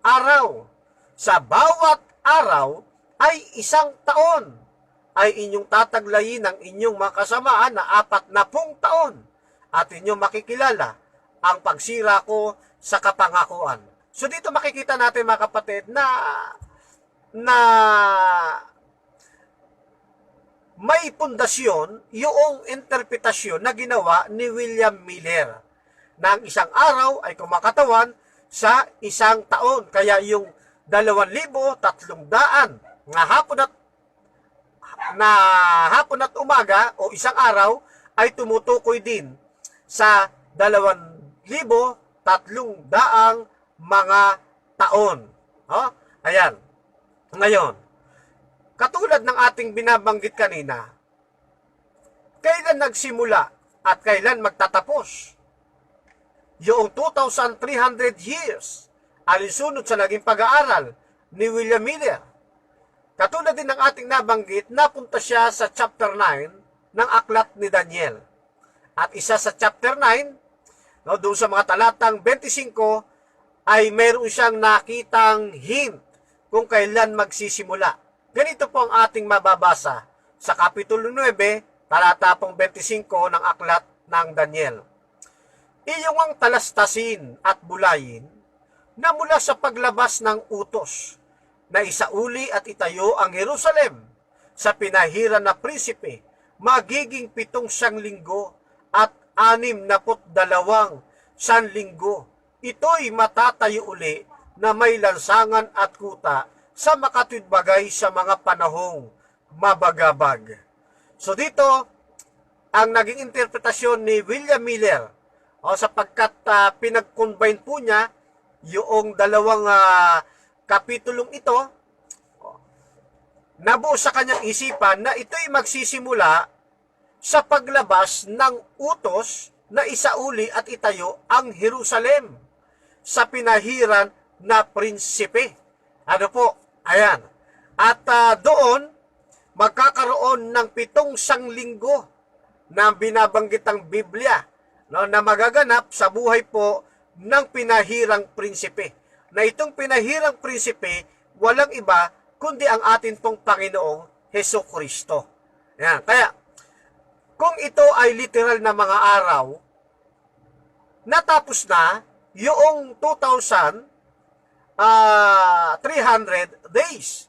araw. Sa bawat araw ay 1 taon, ay inyong tataglayin ng inyong mga kasamaan na 40 taon, at inyong makikilala ang pagsira ko sa kapangakuan. So dito makikita natin mga kapatid na may pundasyon yung interpretasyon na ginawa ni William Miller na ang 1 araw ay kumakatawan sa 1 taon. Kaya yung 2,300 na hapon at umaga o 1 araw ay tumutukoy din sa 2,300 mga taon. Ayan. Ngayon, katulad ng ating binabanggit kanina, kailan nagsimula at kailan magtatapos yung 2,300 years alinsunod sa naging pag-aaral ni William Miller? Katulad din ng ating nabanggit, napunta siya sa chapter 9 ng aklat ni Daniel. At isa sa chapter 9, doon sa mga talatang 25, ay meron siyang nakitang hint kung kailan magsisimula. Ganito po ang ating mababasa sa Kapitulo 9, talata pong 25 ng aklat ng Daniel. Iyong ang talastasin at bulayin na mula sa paglabas ng utos na isauli at itayo ang Jerusalem sa pinahiran na prinsipe, magiging 7 linggo at 62 sanlinggo. Ito'y matatayo uli na may lansangan at kuta sa makatwid bagay sa mga panahong mabagabag. So dito, ang naging interpretasyon ni William Miller, sapagkat pinag-combine po niya yung dalawang kapitulong ito, nabuo sa kanyang isipan na ito'y magsisimula sa paglabas ng utos na isauli at itayo ang Jerusalem sa pinahiran na prinsipe. Ano po? Ayan. At doon, magkakaroon ng 7 sanglinggo na binabanggit ang Biblia, na magaganap sa buhay po ng pinahirang prinsipe. Na itong pinahirang prinsipe, walang iba kundi ang atin pong Panginoong Hesukristo. Ayan. Kaya, kung ito ay literal na mga araw, natapos na yung 2,300 days.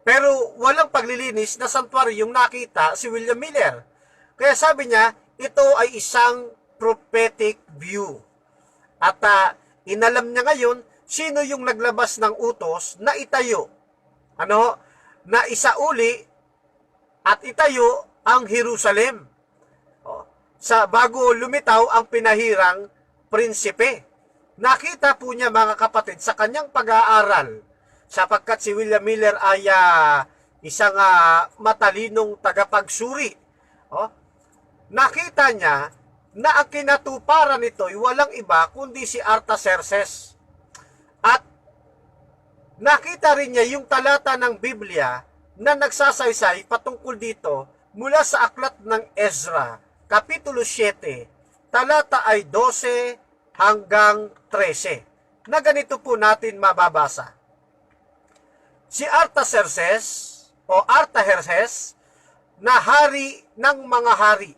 Pero walang paglilinis na santuario yung nakita si William Miller. Kaya sabi niya, ito ay isang prophetic view. At inalam niya ngayon, sino yung naglabas ng utos na itayo, na isauli at itayo ang Jerusalem. Sa bago lumitaw ang pinahirang prinsipe. Nakita po niya mga kapatid sa kanyang pag-aaral, sapagkat si William Miller ay isang matalinong tagapagsuri. Nakita niya na ang kinatuparan nito ay walang iba kundi si Artaxerxes. At nakita rin niya yung talata ng Biblia na nagsasaysay patungkol dito mula sa aklat ng Ezra, Kapitulo 7, talata ay 12 hanggang 13, na ganito po natin mababasa. Si Artaxerxes na hari ng mga hari,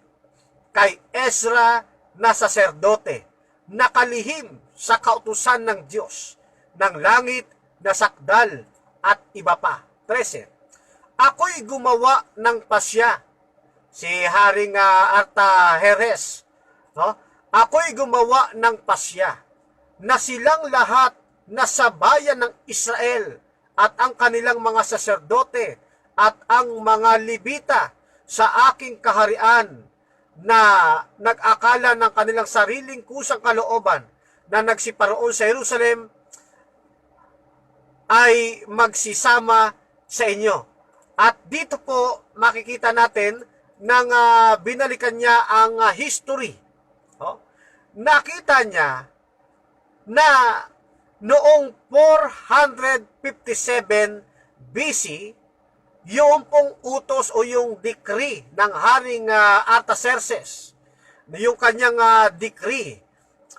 kay Ezra na saserdote, nakalihim sa kautusan ng Diyos, ng langit na sakdal at iba pa. 13. Ako'y gumawa ng pasya, si Haring Artaxerxes, ako'y gumawa ng pasya na silang lahat na sa bayan ng Israel at ang kanilang mga saserdote at ang mga Libita sa aking kaharian na nag-akala ng kanilang sariling kusang kalooban na nagsiparoon sa Jerusalem ay magsisama sa inyo. At dito po makikita natin nang binalikan niya ang history. Nakita niya na noong 457 BC, yung pong utos o yung decree ng Haring Artaxerxes, yung kanyang decree,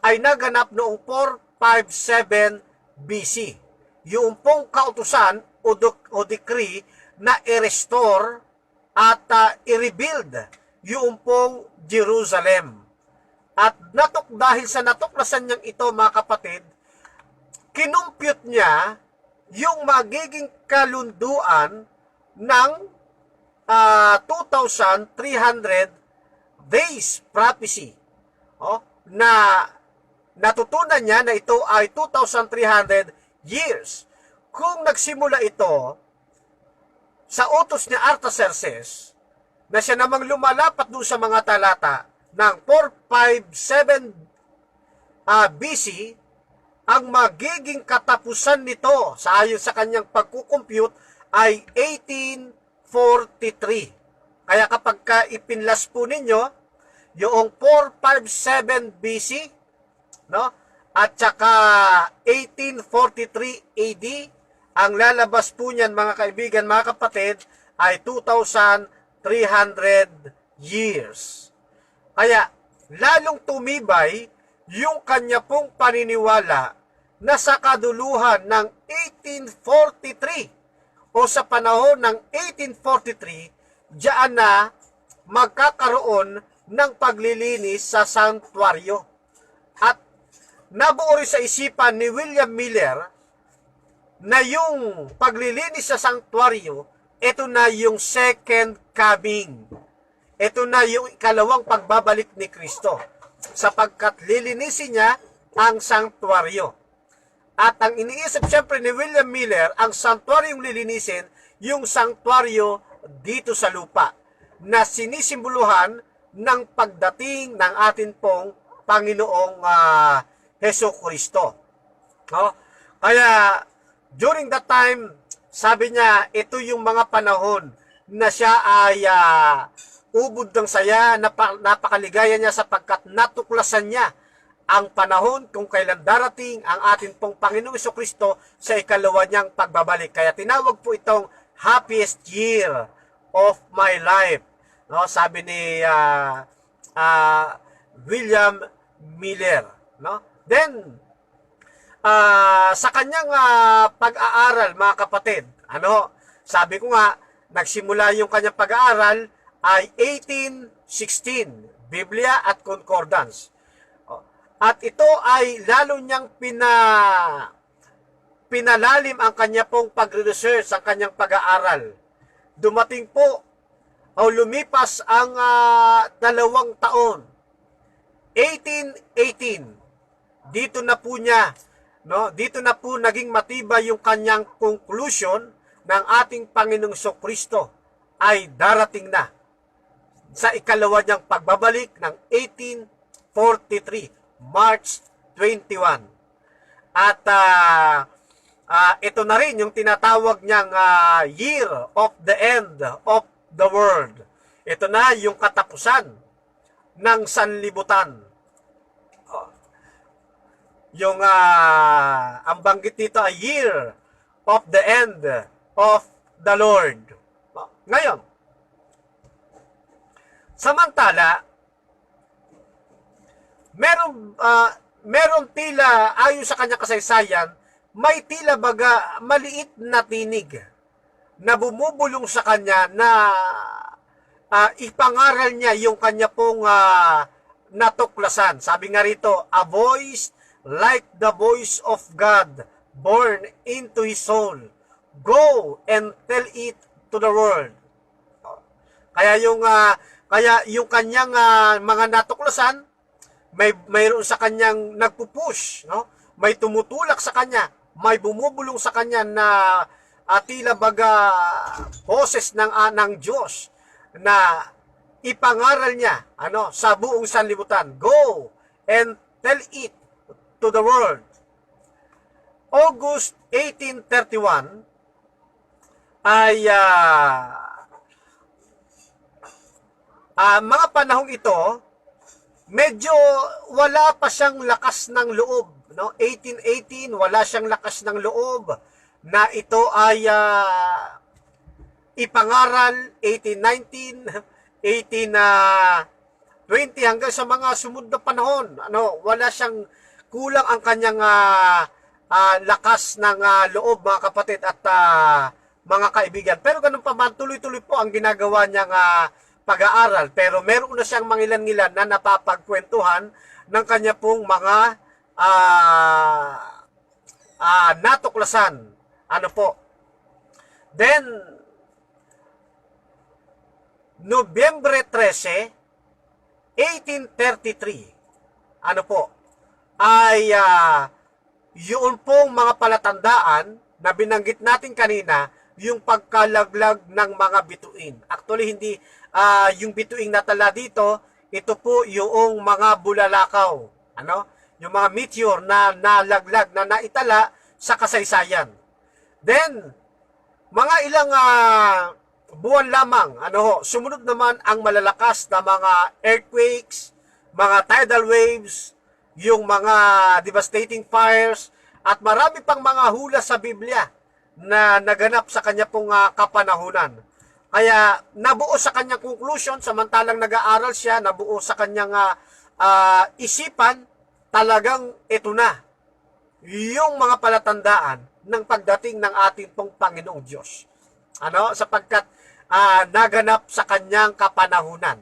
ay naganap noong 457 BC. Yung pong kautusan o decree na i-restore at i-rebuild yung pong Jerusalem. At dahil sa natuklasan niyang ito, mga kapatid, kinumpute niya yung magiging kalunduan ng 2,300 days prophecy. Na natutunan niya na ito ay 2,300 years. Kung nagsimula ito sa utos ni Artaxerxes, na siya namang lumalapat doon sa mga talata ng 457 BC, ang magiging katapusan nito sa ayon sa kanyang pagkukompute ay 1843. Kaya kapag ipinlas po ninyo yung 457 BC, no, at saka 1843 AD, ang lalabas po niyan, mga kaibigan, mga kapatid, ay 2,300 years. Kaya lalong tumibay yung kanya pong paniniwala na sa kaduluhan ng 1843 o sa panahon ng 1843, diyan na magkakaroon ng paglilinis sa sanktuaryo. At nabuo rin sa isipan ni William Miller na yung paglilinis sa sanktuaryo, ito na yung second coming. Ito na yung ikalawang pagbabalik ni Kristo, sapagkat lilinisin niya ang sanktuaryo. At ang iniisip siyempre ni William Miller, ang sanktuaryong lilinisin, yung sanktuaryo dito sa lupa, na sinisimboluhan ng pagdating ng atin pong Panginoong Hesukristo. No? Kaya during that time, sabi niya, ito yung mga panahon na siya ay ubod ng saya, napakaligaya niya sapagkat natuklasan niya ang panahon kung kailan darating ang atin pong Panginoong Hesukristo sa ikalawa niyang pagbabalik. Kaya tinawag po itong happiest year of my life. No, sabi ni William Miller. No? Then, sa kanyang pag-aaral, mga kapatid, sabi ko nga, nagsimula yung kanyang pag-aaral ay 1816, Biblia at Concordance. At ito ay lalo niyang pinalalim ang kanya pong pag-research, ang kanyang pag-aaral. Dumating po o lumipas ang 2 taon, 1818. Dito na po naging matibay yung kanyang conclusion ng ating Panginoong Hesukristo ay darating na sa ikalawa niyang pagbabalik ng 1843, March 21. At ito na rin yung tinatawag niyang year of the end of the world. Ito na yung katapusan ng sanlibutan. Yung ang banggit dito ay year of the end of the Lord. Ngayon, samantala, meron tila, ayon sa kanyang kasaysayan, may tila baga maliit na tinig na bumubulong sa kanya na ipangaral niya yung kanya pong natuklasan. Sabi nga rito, a voice like the voice of God born into his soul. Go and tell it to the world. Kaya yung kanyang mga natuklasan, mayroon sa kanyang nagpupush, no? May tumutulak sa kanya, may bumubulong sa kanya na tila baga boses ng Diyos na ipangaral niya sa buong sanlibutan. Go and tell it to the world. August 1831 ay mga panahong ito, medyo wala pa siyang lakas ng loob no? 1818, wala siyang lakas ng loob na ito ay ipangaral. 1819, 1820 hanggang sa mga sumunod na panahon, ano, wala siyang kulang ang kanyang lakas ng loob, mga kapatid at mga kaibigan. Pero ganun pa man, tuloy-tuloy po ang ginagawa niyang pag-aaral. Pero meron na siyang mangilan-ngilan na napapagkwentuhan ng kanya pong mga natuklasan. Ano po? Then, Nobyembre 13, 1833, ano po, ay yun pong mga palatandaan na binanggit natin kanina, yung pagkalaglag ng mga bituin. Actually, hindi yung bituing natala dito, ito po yung mga bulalakaw, ano? Yung mga meteor na nalaglag, na naitala sa kasaysayan. Then, mga ilang buwan lamang, ano ho, sumunod naman ang malalakas na mga earthquakes, mga tidal waves, yung mga devastating fires, at marami pang mga hula sa Biblia na naganap sa kanya pong kapanahunan. Kaya nabuo sa kanyang conclusion, samantalang nag-aaral siya, nabuo sa kanyang isipan, talagang ito na yung mga palatandaan ng pagdating ng ating pong Panginoong Diyos. Ano? Sapagkat naganap sa kanyang kapanahunan.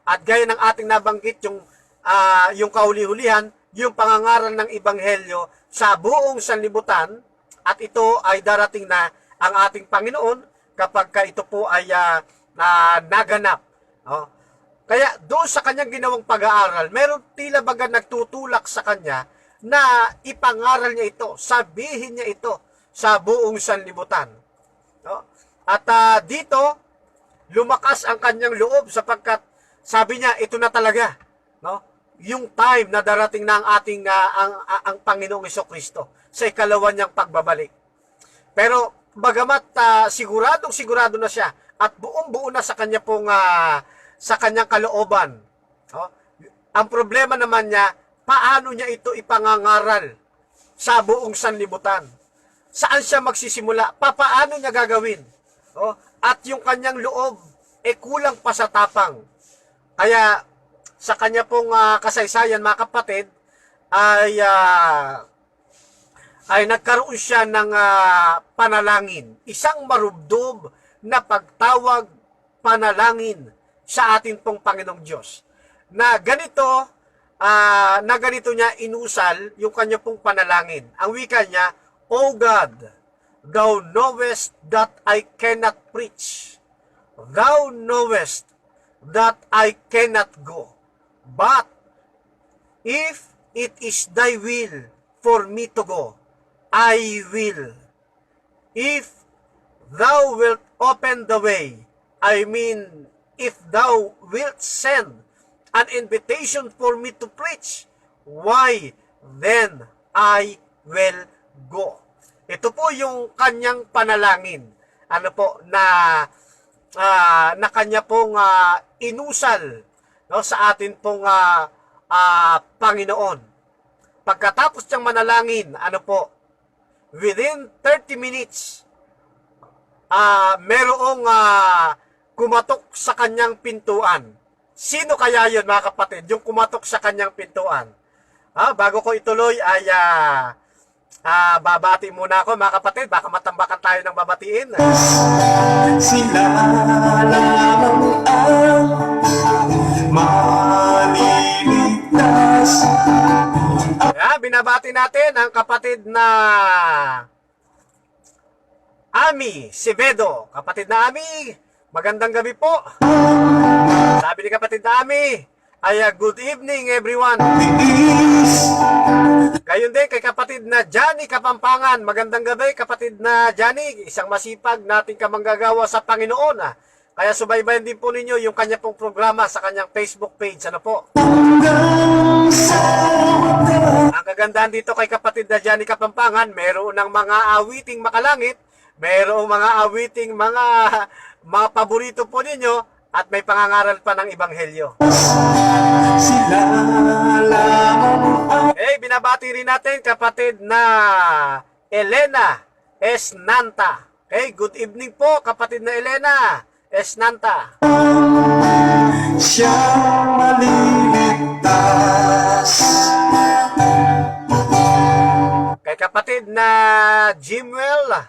At gaya ng ating nabanggit, yung kauli-hulihan, yung pangangaral ng Ebanghelyo sa buong sanlibutan, at ito ay darating na ang ating Panginoon kapag ito po ay naganap. Oh. Kaya doon sa kanyang ginawang pag-aaral, meron tila baga nagtutulak sa kanya na ipangaral niya ito, sabihin niya ito sa buong sanlibutan. No? At dito, lumakas ang kanyang loob sapagkat sabi niya, ito na talaga. No? Yung time na darating na ang ating ang Panginoong Hesukristo sa ikalawa niyang pagbabalik. Pero bagamat sigurado na siya at buong-buo na sa kanya pong sa kanyang kalooban. No? Ang problema naman niya, paano niya ito ipangangaral sa buong sanlibutan? Saan siya magsisimula? Paano niya gagawin? No? At yung kanyang loob kulang pa sa tapang. Kaya sa kanya pong kasaysayan, mga kapatid, ay nagkaroon siya ng panalangin. Isang marubdob na pagtawag, panalangin sa ating pong Panginoong Diyos. Na ganito niya inusal yung kanya pong panalangin. Ang wika niya, O God, Thou knowest that I cannot preach. Thou knowest that I cannot go. But if it is Thy will for me to go, I will. If Thou wilt open the way, I mean, if Thou wilt send an invitation for me to preach, why then I will go. Ito po yung kanyang panalangin. Ano po, na kanya pong inusal, no, sa atin pong Panginoon. Pagkatapos niyang manalangin, ano po, within 30 minutes, merong kumatok sa kanyang pintuan. Sino kaya yun, mga kapatid, yung kumatok sa kanyang pintuan? Bago ko ituloy ay babati muna ako, mga kapatid. Baka matambakan tayo ng babatiin. Sila lamang ang maliligtas. Binabati natin ang kapatid na Ami Sibedo. Kapatid na Ami, magandang gabi po. Sabi ni kapatid na Ami, good evening everyone. Gayon din kay kapatid na Johnny Kapampangan. Magandang gabi kapatid na Johnny. Isang masipag nating kamanggagawa sa Panginoon. Kaya subaybayan din po ninyo yung kanya pong programa sa kanyang Facebook page. Ano po? Ang kagandahan dito kay kapatid na Johnny Kapampangan, meron ng mga awiting makalangit, merong mga awiting mga paborito po ninyo, at may pangangaral pa ng Ebanghelyo. Sila lamang ang Binabati rin natin kapatid na Elena Esnanta. Good evening po kapatid na Elena Esnanta. siyang maliligtas. Kay kapatid na Jimwell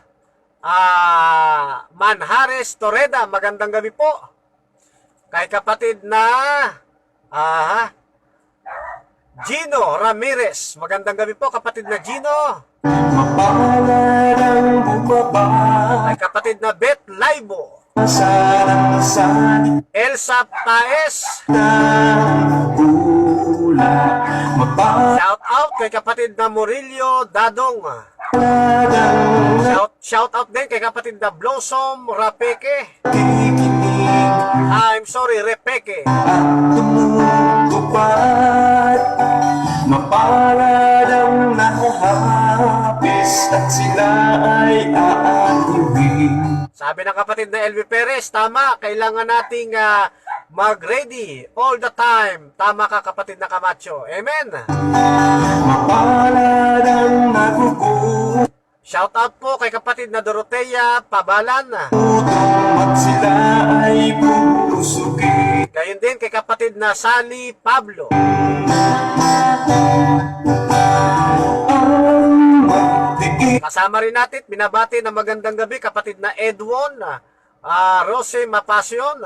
Manhares Torreda, magandang gabi po. Kay kapatid na Gino Ramirez, magandang gabi po kapatid na Gino. Mapalad ang bumaba Kay kapatid na Beth Laibo, sa lansan Elsa Paes, ng gula. Mapalad shout out kay kapatid na Murillo Dadong. ang Shout out din kay kapatid na Blossom Rapeke. nakikinig I'm sorry, Repeke. at tumutupad. Mapalad ang nahahapis at sila ay aaliwin. Sabi ng kapatid na LV Perez, tama, kailangan nating mag-ready all the time. Tama ka kapatid na Camacho. Amen. Mapalad ang nagugutom Shout out po kay kapatid na Dorotea Pabalan. at sila ay busugin. Gayon din kay kapatid na Sally Pablo. Ang magdiin Kasama rin natin, binabati na magandang gabi kapatid na Edwon Rose Mapasion.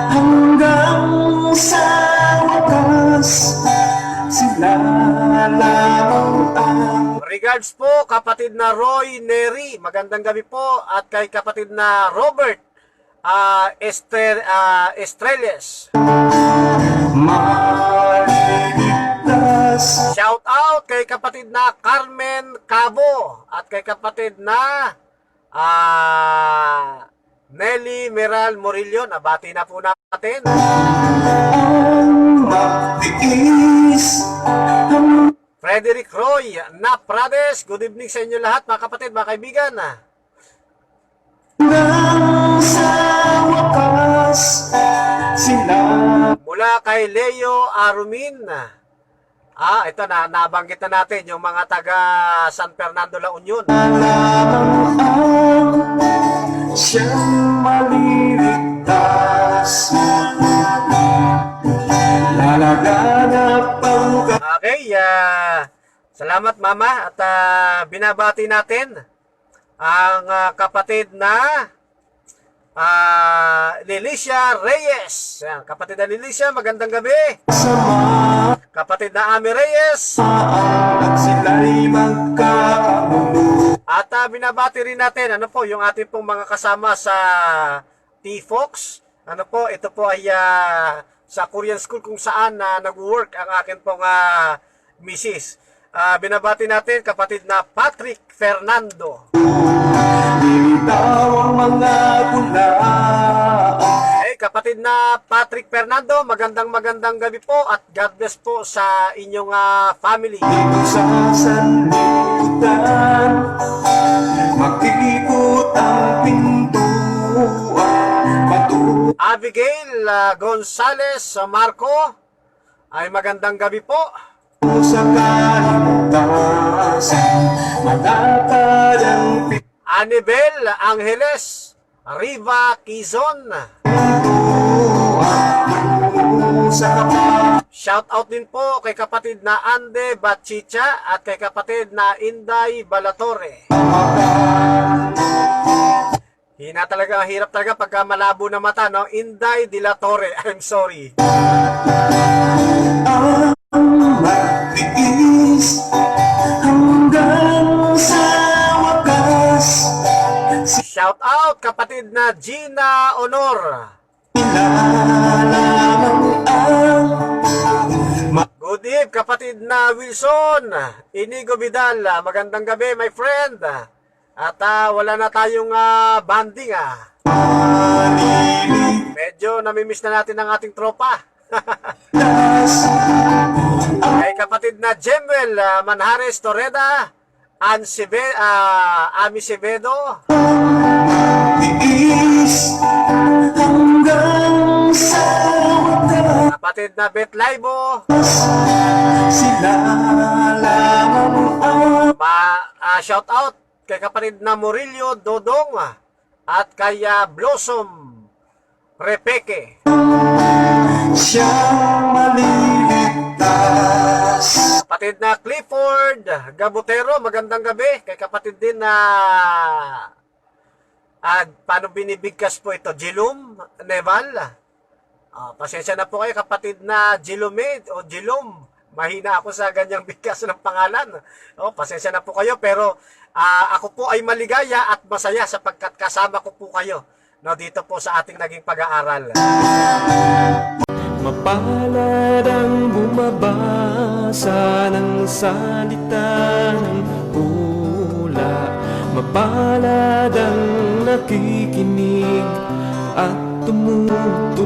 hanggang sa wakas sila lamang ang Regards po kapatid na Roy Neri, magandang gabi po. At kay kapatid na Robert Estrelles. maliligtas. Shout out kay kapatid na Carmen Cabo at kay kapatid na Nelly Meral Morillo. Nabati na po natin. Ang magtiis hanggang Frederick Roy na Prades. Good evening sa inyo lahat mga kapatid, mga kaibigan. sa wakas sila Mula kay Leo Arumin. Ito na, nabanggit na natin yung mga taga San Fernando La Union. lamang ang siyang maliligtas. Lalaganap ang Okay, salamat mama at binabati natin ang kapatid na Lilicia Reyes. Yan, kapatid na Lilicia, magandang gabi. kasama Kapatid na Ami Reyes. at sila'y magkakamulo. At binabati rin natin, ano po, yung ating pong mga kasama sa T-Fox. Ano po, ito po ay sa Korean School kung saan nag-work ang akin pong misis. Binabati natin kapatid na Patrick Fernando. Bitaw ang mga bula Kapatid na Patrick Fernando, magandang gabi po at God bless po sa inyong family. dito sa sanlibutan. Makikot ang pintuan patungo Abigail Gonzales Marco, ay magandang gabi po. sa kaligtasan. Malakad ang Anibel Angeles Riva Quizon. pintuan sa kapal. Shout out din po kay kapatid na Ande Bachicha at kay kapatid na Inday Balatore. Hina talaga, hirap talaga pagka malabo na mata, no? Inday de la Torre. I'm sorry. Ang magtiis hanggang sa wakas. Shout out kapatid na Gina Honor. Sila lamang ang Good eve kapatid na Wilson Inigo Vidal. Magandang gabi my friend. At wala na tayong banding maliligtas. Medyo namimiss na natin ang ating tropa. Kay kapatid na Jemwell Manhares Torreda, Ami Sevedo, Tiis sa wakas kapatid na Bet Laibo, sila lamang ang shout out kay kapatid na Murillo Dodong at kay Blossom Repeke. siyang maliligtas. Kapatid na Clifford Gabutero, magandang gabi. Kay kapatid din na paano binibigkas po ito? Jilum Neval. Pasensya na po kayo kapatid na Jilumed o Jilum. Mahina ako sa ganyang bigkas ng pangalan. Pasensya na po kayo pero ako po ay maligaya at masaya sapagkat kasama ko po kayo dito po sa ating naging pag-aaral. Mapalad ang bumabasa ng salita ng hula. Mapalad ang nakikinig at tumutupad